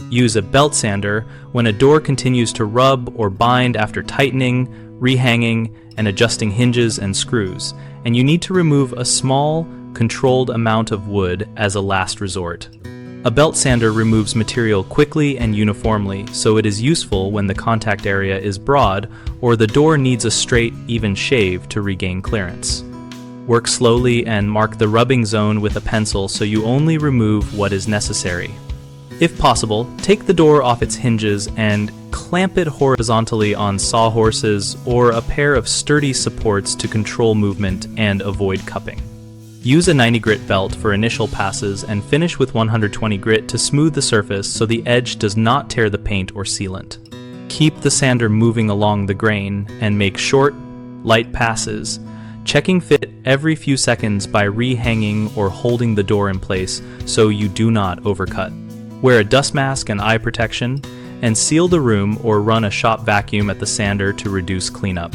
Use a belt sander when a door continues to rub or bind after tightening, rehanging, and adjusting hinges and screws, and you need to remove a small, controlled amount of wood as a last resort. A belt sander removes material quickly and uniformly, so it is useful when the contact area is broad or the door needs a straight, even shave to regain clearance. Work slowly and mark the rubbing zone with a pencil so you only remove what is necessary. If possible, take the door off its hinges and clamp it horizontally on sawhorses or a pair of sturdy supports to control movement and avoid cupping. Use a 90 grit belt for initial passes and finish with 120 grit to smooth the surface so the edge does not tear the paint or sealant. Keep the sander moving along the grain and make short, light passes, checking fit every few seconds by rehanging or holding the door in place so you do not overcut. Wear a dust mask and eye protection, and seal the room or run a shop vacuum at the sander to reduce cleanup.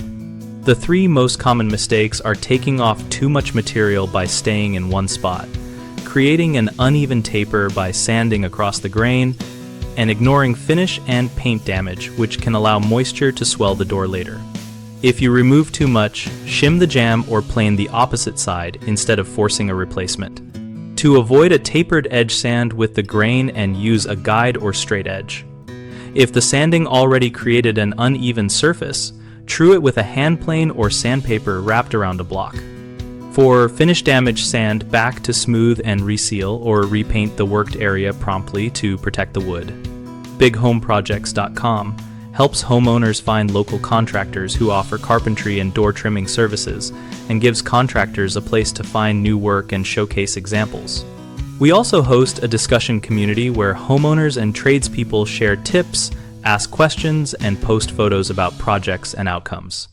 The three most common mistakes are taking off too much material by staying in one spot, creating an uneven taper by sanding across the grain, and ignoring finish and paint damage, which can allow moisture to swell the door later. If you remove too much, shim the jamb or plane the opposite side instead of forcing a replacement. To avoid a tapered edge, sand with the grain and use a guide or straight edge. If the sanding already created an uneven surface, true it with a hand plane or sandpaper wrapped around a block. For finish damage, sand back to smooth and reseal or repaint the worked area promptly to protect the wood. BigHomeProjects.com helps homeowners find local contractors who offer carpentry and door trimming services and gives contractors a place to find new work and showcase examples. We also host a discussion community where homeowners and tradespeople share tips, ask questions, and post photos about projects and outcomes.